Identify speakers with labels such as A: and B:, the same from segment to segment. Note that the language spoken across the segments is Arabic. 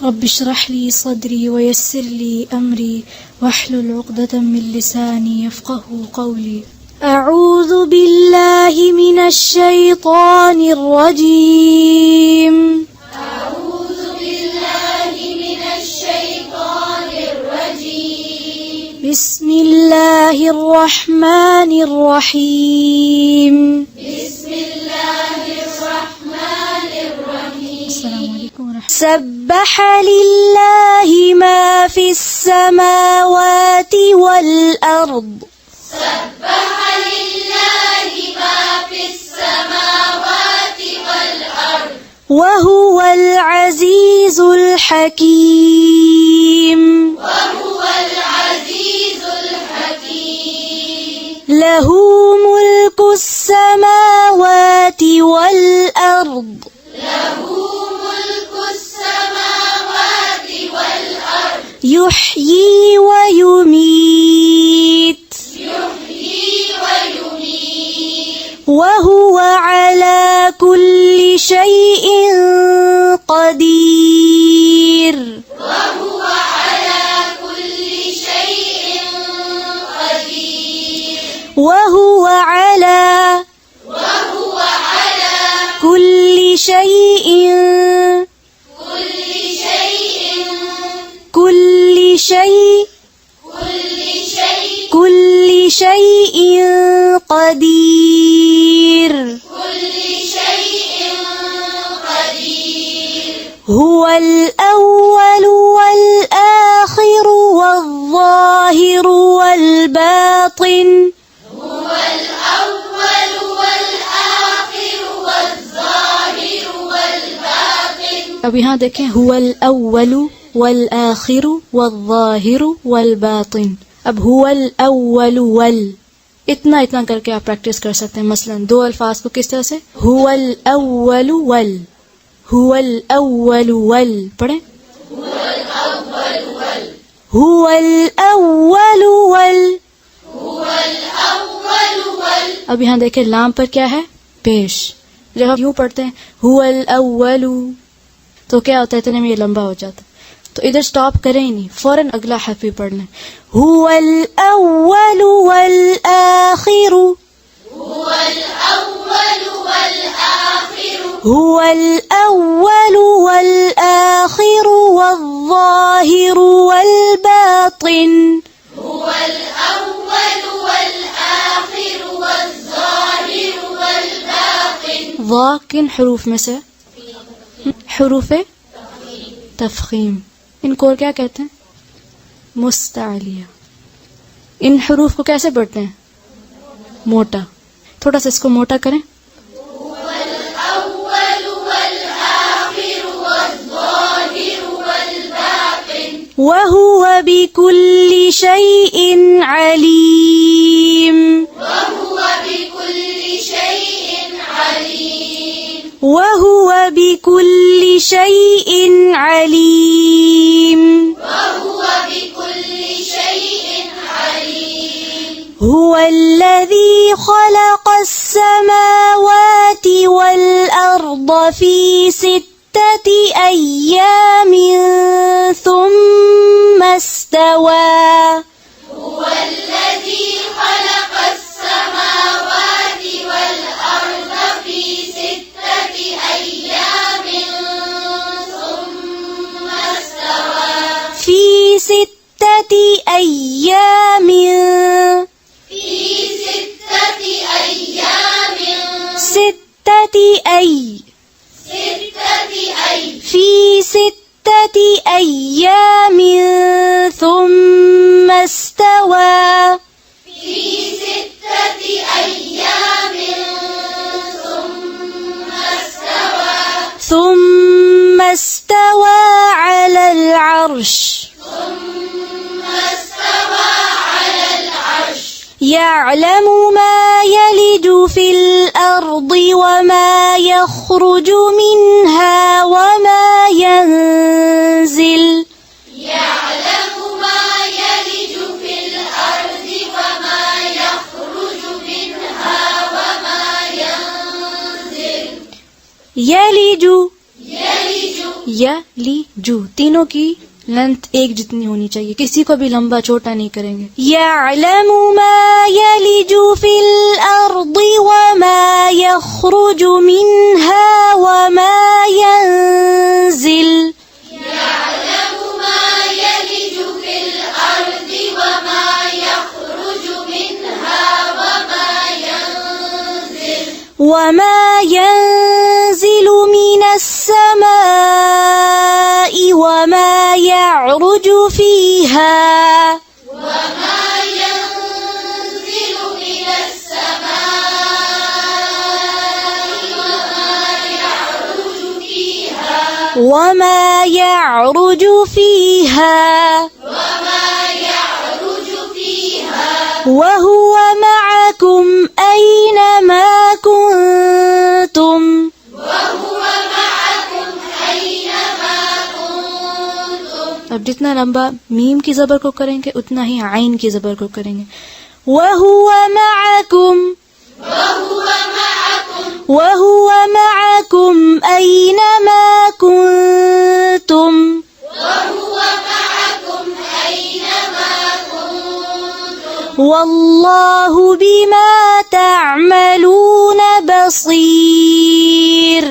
A: رب اشرح لي صدري ويسر لي أمري واحلل عقدة من لساني يفقه قولي. أعوذ بالله من الشيطان الرجيم.
B: أعوذ بالله من الشيطان الرجيم.
A: بسم الله الرحمن الرحيم.
B: بسم الله الرحمن الرحيم.
A: السلام عليكم ورحمة الله.
B: سبح لله ما في السماوات والأرض. سبح لله ما في السماوات والأرض. وهو العزيز الحكيم. وهو العزيز الحكيم. له ملك السماوات والأرض. له ملك السماوات والأرض. يحيي ويميت. يحيي ويميت. وهو على كل شيء قدير. وهو على كل شيء قدير. وهو على كل شيء قدير. هو الأول والآخر والظاهر والباطن. هو الأول والآخر والظاهر والباطن.
A: अब यहाँ देखें हुवल अव्वलु वल आखिरु वल-ज़ाहिरु वल-बातिन। अब हुवल अव्वलु वल, इतना करके आप प्रैक्टिस कर सकते हैं। मसलन दो अल्फाज को किस तरह से, हुवल अव्वलु वल, हुवल अव्वलु वल पढ़े, हुवल अव्वलु वल, हुवल अव्वलु वल, हुवल अव्वलु वल। अब यहाँ देखें लाम पर क्या है, पेश। जब हम यूं पढ़ते हैं हुवल अव्वलु तो क्या होता है, इतने में ये लंबा हो जाता है। तो इधर स्टॉप करें ही नहीं, फौरन अगला हर्फ भी पढ़ लें। हुवल अव्वलु वल आखिरु, हुवल अव्वलु वल आखिरु, हुवल अव्वलु वल आखिरु वल-ज़ाहिरु वल-बातिन, हुवल अव्वलु वल आखिरु वल-ज़ाहिरु वल-बातिन। ज़ा किन हुरूफ में से, हुरूफ तफ़ख़ीम। इनको और क्या कहते हैं, मुस्तालिया। इन हुरूफ को कैसे पढ़ते हैं, मोटा। थोड़ा सा इसको मोटा करें। वहुव बिकुल्लि शैइन अलीम। वहुव बिकुल्लि शैइन अलीम। वहुव बिकुल्लि शैइन अलीम। वहुव बिकुल्लि शैइन अलीम। हुवल्लज़ी ख़लक़स समावाति वल अर्द फ़ी सित्तति अय्यामिन थुम्मा इस्तवा। हुवल्लज़ी ख़लक़स समावाति वल अर्द फ़ी सित्तति अय्यामिन थुम्मा इस्तवा। फ़ी सित्तति अय्यामिन, फ़ी सित्तति अय्यामिन, सित्तति अय, सित्तति अय, फ़ी सित्तति अय्यामिन थुम्मा इस्तवा। फ़ी सित्तति अय्यामिन थुम्मा इस्तवा। थुम्मा इस्तवा अलल अर्श। थुम्मा इस्तवा अलल अर्श। यअलमु मा यलिजु फिल अर्दि वमा यख़रुजु मिन्हा वमा यंज़िल। यअलमु मा यलिजु फिल अर्दि वमा यख़रुजु मिन्हा वमा यंज़िल। यलिजु, यलिजु यलिजु, तीनों की लेंथ एक जितनी होनी चाहिए, किसी को भी लंबा छोटा नहीं करेंगे।
B: यअलमु मा यलिजु फिल अर्दि वमा यख्रुजु मिन्हा वमा यंजिल। وما ينزل من السماء وما يعرج فيها وما يعرج فيها وهو معكم أينما كنتم
A: अब जितना लंबा मीम की जबर को करेंगे उतना ही आइन की जबर को करेंगे।
B: وهو معكم أينما كنتم والله بما تعملون بصير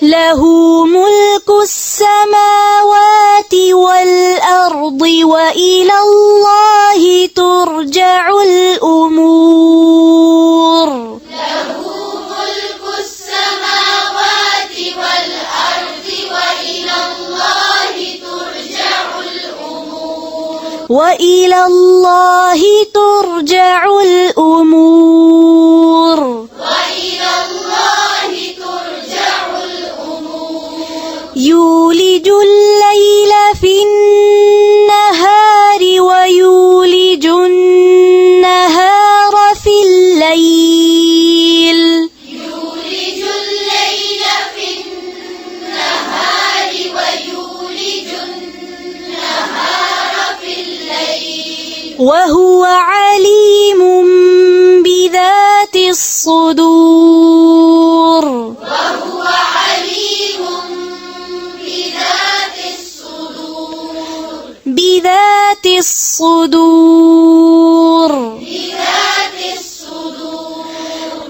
B: له ملك السماوات والأرض وإلى الله ترجع الأمور وإلى الله ترجع الأمور يولج الليل في النهار ويولج النهار في الليل وهو عليم بذات الصدور بذات الصدور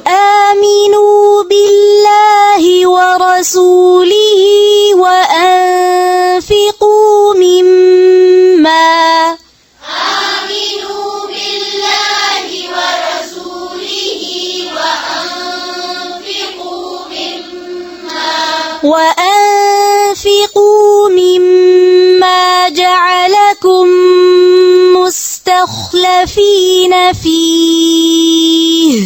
B: آمنوا بالله ورسوله وأنفقوا مما جعلكم مستخلفين فيه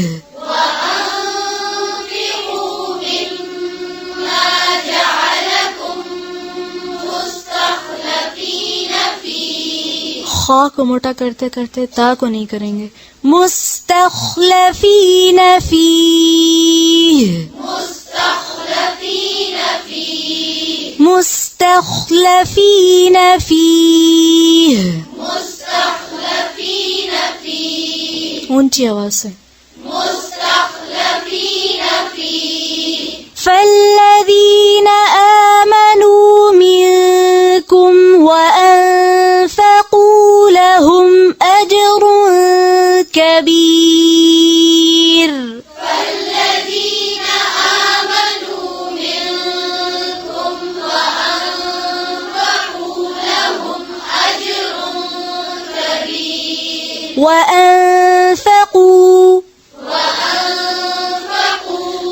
A: खा को मोटा करते करते ता को नहीं करेंगे।
B: मुस्तखलफीन फीह मुस्तखलफीन फीह
A: ऊंची आवाज से
B: فالذين آمنوا منكم وأنفقوا لهم أجر كبير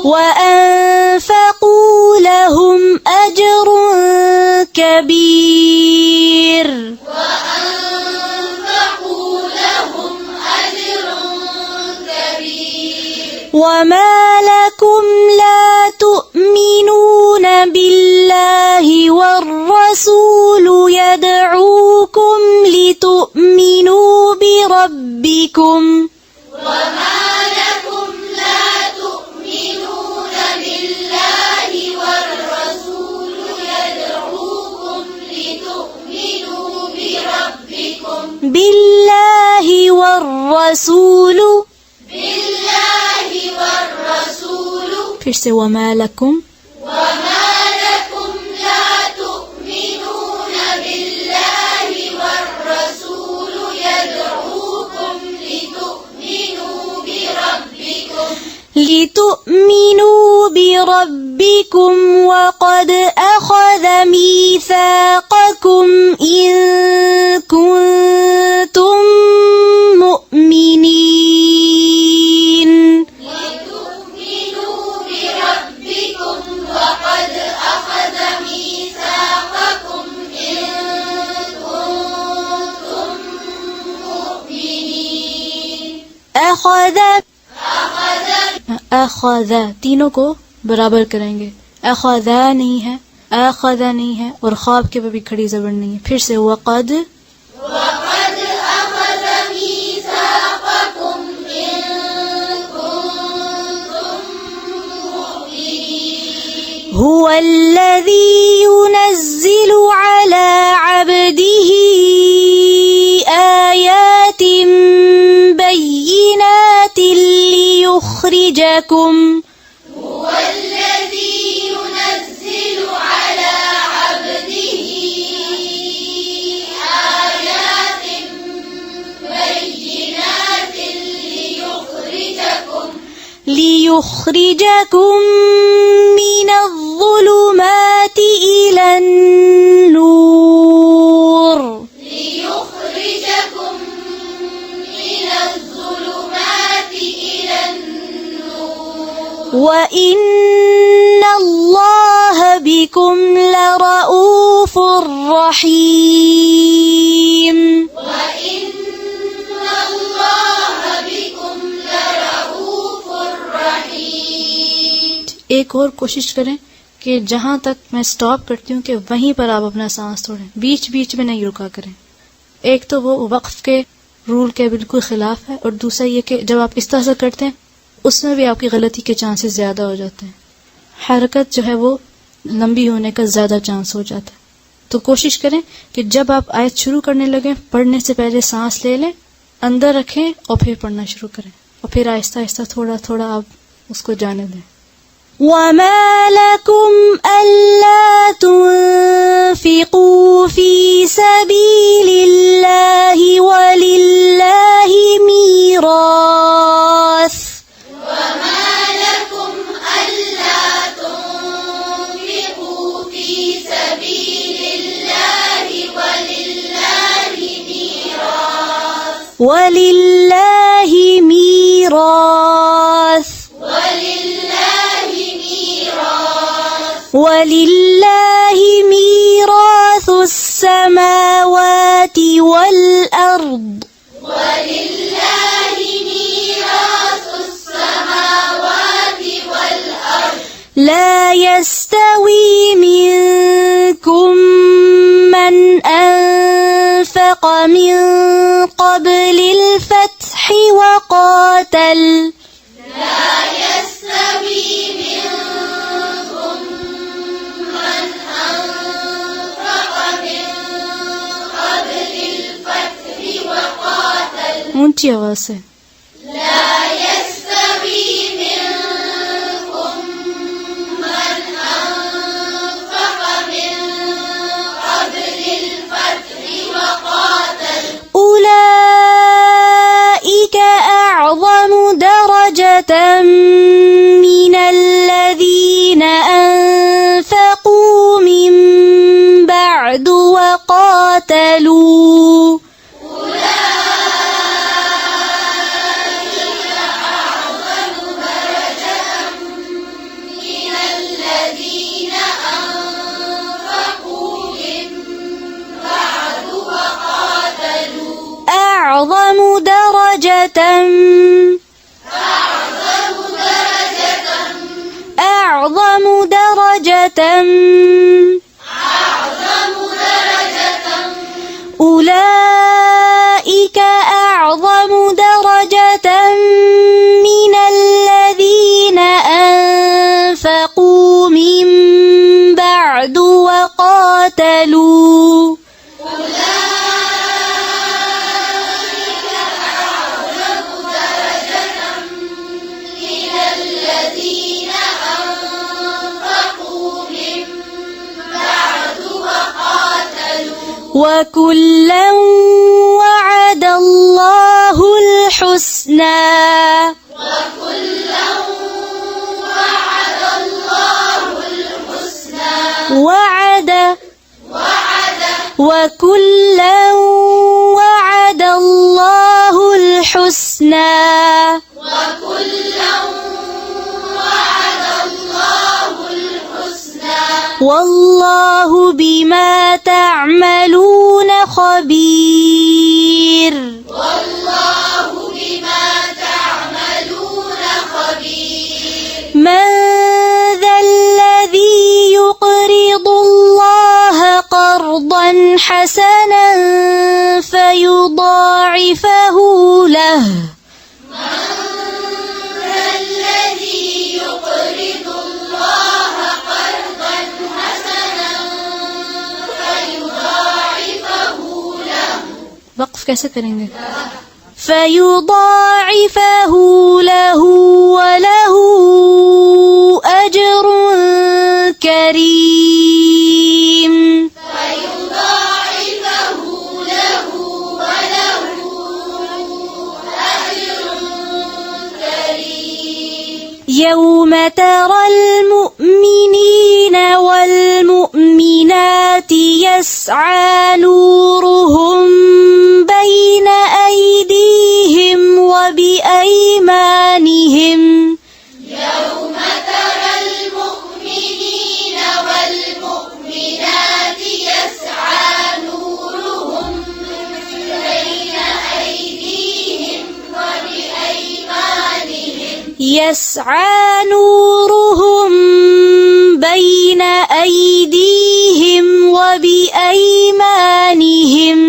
B: وأنفقوا لهم أجر كبير وما لكم لا تؤمنون بالله والرسول يدعوكم لتؤمنوا بربكم بالله والرسول
A: से वमा लकुम
B: لتؤمنوا بربكم وقد أخذ ميثاقكم إن كنتم مؤمنين
C: لتؤمنوا بربكم وقد أخذ ميثاقكم إن كنتم مؤمنين
A: अखज़ा तीनों को बराबर करेंगे। अखज़ा नहीं है, अखज़ा नहीं है और ख्वाब के पे भी खड़ी जबर नहीं है। फिर से वक़द
C: अख़ज़ मीसाक़कुम इन कुन्तुम मुअ्मिनीन
B: हुवल्लज़ी युनज़्ज़िलु अला अब्दिही आयातिन बय्यिनातिन लियुख़रिजकुम
C: هو الذي ينزل على عبده آيات بينات
B: ليخرجكم من الظلمات إلى النور
C: ليخرجكم من الظلمات إلى النور
B: وإن الله بكم لرؤوف رحيم
C: وإن الله بكم لرؤوف رحيم
A: एक और कोशिश करें कि जहाँ तक मैं स्टॉप करती हूँ कि वहीं पर आप अपना सांस छोड़ें, बीच बीच में नहीं रुका करें। एक तो वो वक्फ के रूल के बिल्कुल खिलाफ है और दूसरा ये कि जब आप इस तरह से करते हैं उसमें भी आपकी गलती के चांसेस ज्यादा हो जाते हैं। हरकत जो है वो लंबी होने का ज्यादा चांस हो जाता है। तो कोशिश करें कि जब आप आयत शुरू करने लगे पढ़ने से पहले सांस ले लें, अंदर रखें और फिर पढ़ना शुरू करें और फिर आहिस्ता आहिस्ता थोड़ा थोड़ा आप उसको जाने दें।
B: وما لكم ألا تنفقوا في سبيل الله ولله ميراث
C: وما لكم ألا تنفقوا في سبيل الله
B: ولله ميراث ولله ميراث السماوات والأرض
C: ولله ميراث السماوات والأرض
B: لا يستوي منكم من أنفق من قبل الفتح وقاتل
C: لا يستوي منكم من أنفق من قبل الفتح وقاتل
A: ऊंची आवाज से
C: لا يستوي منكم من أنفق من قبل الفتح وقاتل
B: أولئك أعظم درجة من الذين أنفقوا من بعد وقاتلوا
C: من الذين أنفقوا من بعد وقاتلوا
B: أعظم درجة أولئك أعظم درجة من الذين أنفقوا من بعد وقاتلوا
C: من الذين أنفقوا
B: وكلا وعد الله الحسنى
C: وكلا وعد الله الحسنى
B: وكلا وعد الله الحسنى
C: وكلا وعد الله الحسنى
B: والله بما تعملون خبير
C: والله بما تعملون خبير
B: من ذا الذي يقرض الله قرضا حسنا فيضاعفه له
C: الذي يقرض الله قرضا حسنا فيضاعفه له
A: वक्फ कैसे करेंगे?
B: فيضاعفه له وله أجر كريم
C: فيضاعفه له وله أجر كريم
B: يوم ترى المؤمنين والمؤمنات يسعى نورهم بين أيديهم وبأيمانهم
C: يوم ترى المؤمنين والمؤمنات يسعى نورهم بين أيديهم وبأيمانهم
B: يسعى نورهم بين أيديهم وبأيمانهم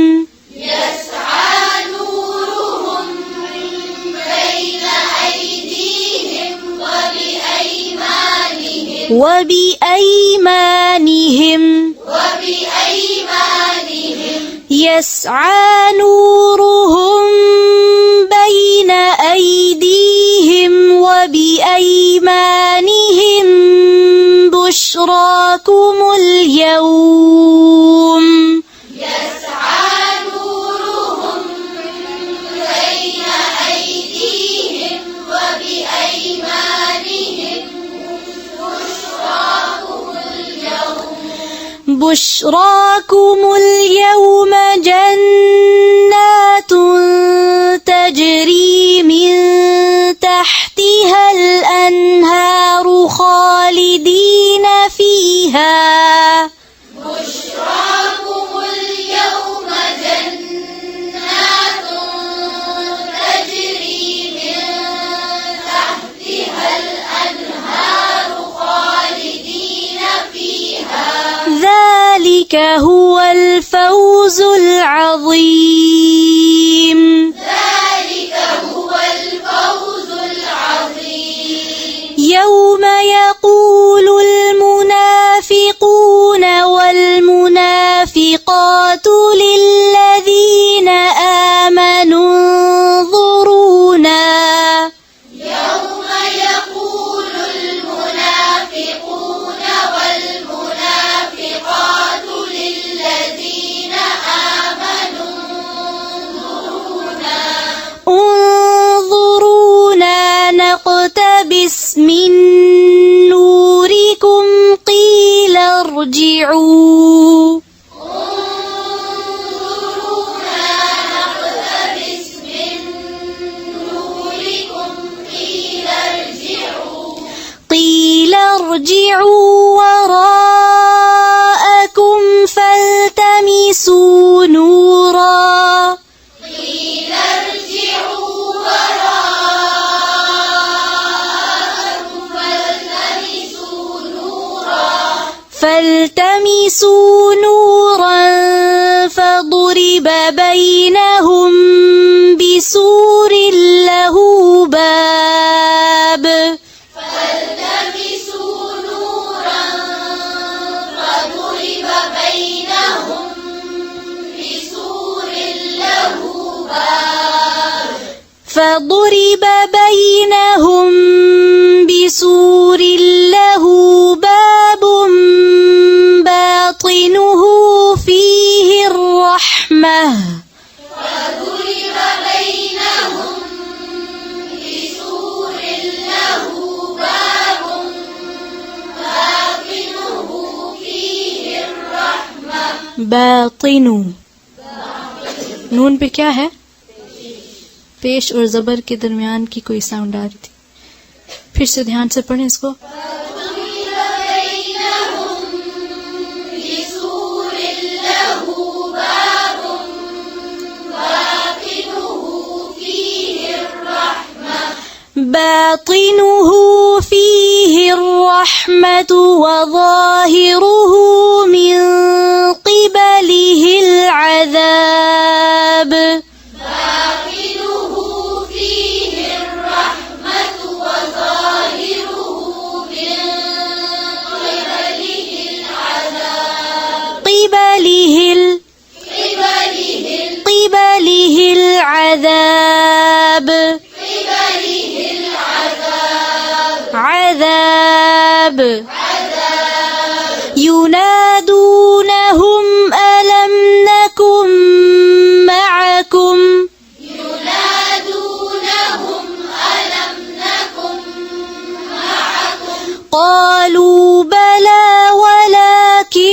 C: يسعى نورهم بين أيديهم
B: وبأيمانهم يسعى نورهم بين أيديهم وبأيمانهم بشراكم اليوم
C: يسعى نورهم بين أيديهم وبأيمانهم
B: بشراكم اليوم جنات تجري من تحتها الأنهار خالدين فيها
C: بشراكم اليوم جنات تجري من تحتها الأنهار خالدين فيها
B: ذلك هو الفوز العظيم
C: ذلك هو الفوز العظيم
B: يوم يقول المنافقون والمنافقات للذين آمنوا انظرونا
C: يوم يقول المنافقون والمنافقات للذين آمنوا
B: انظرونا نقتبس من نوركم قيل ارجعوا
C: انظرونا نقتبس من نوركم قيل ارجعوا
B: وراءكم فالتمسوا نورا
C: قيل ارجعوا وراءكم
B: فالتمسوا نورا فضرب بينهم بسور له باب
C: فالتمسوا نورا فضرب بينهم بسور له باب
B: فضرب بينهم بسور له باب باطنه فيه الرحمة الرحمة
C: فضرب بينهم بسور له باب باطنه فيه الرحمة
A: बातिनु नून पे क्या है पेश और जबर के दरमियान की कोई साउंड आ रही थी फिर से ध्यान से पढ़ें इसको
B: باطنه فيه الرحمة وظاهره من قبله العذاب
C: باطنه فيه الرحمة وظاهره من قبله العذاب
B: قبله العذاب عذاب ينادونهم ألم نكن معكم قالوا بلى ولكنكم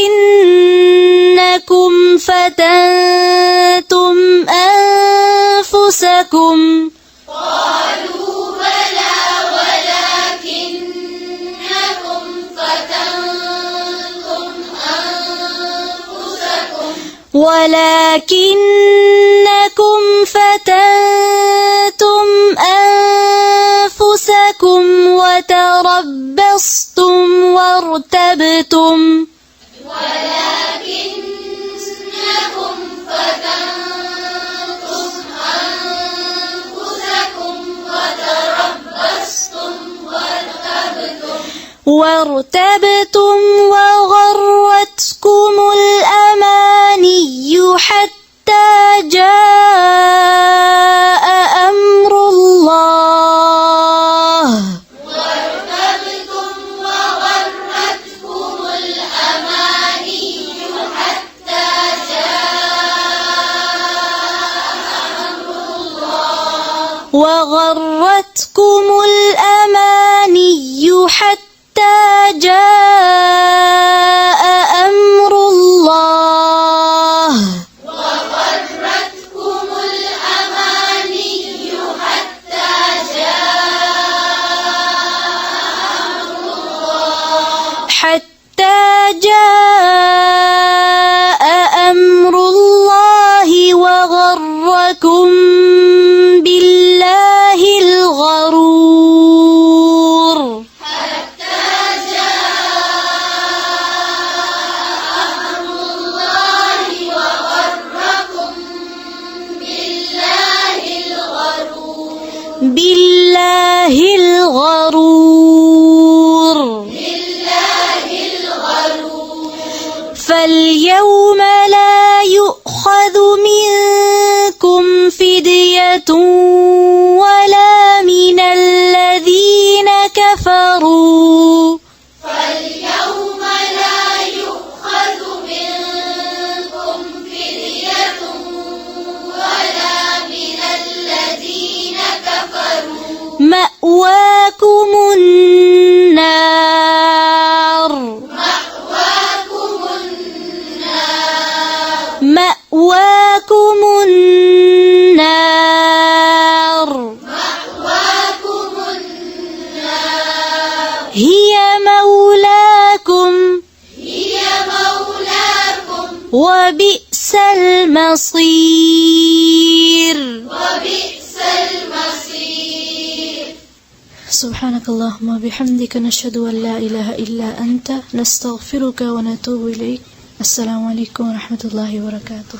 B: فتنتم أنفسكم وتربصتم وارتبتم وغرتكم الأماني حتى جاء أمر الله وغرتكم الأماني حتى جاء أمر الله حتى جاء أمر الله وغركم بالله الغرور بالله الغرور فاليوم لا يؤخذ منكم فدية ولا من الذين كفروا مأواكم النار مأواكم النار هي مولاكم وبئس المصير
A: سبحانك اللهم وبحمدك نشهد أن لا إله إلا أنت نستغفرك ونتوب إليك السلام عليكم ورحمة الله وبركاته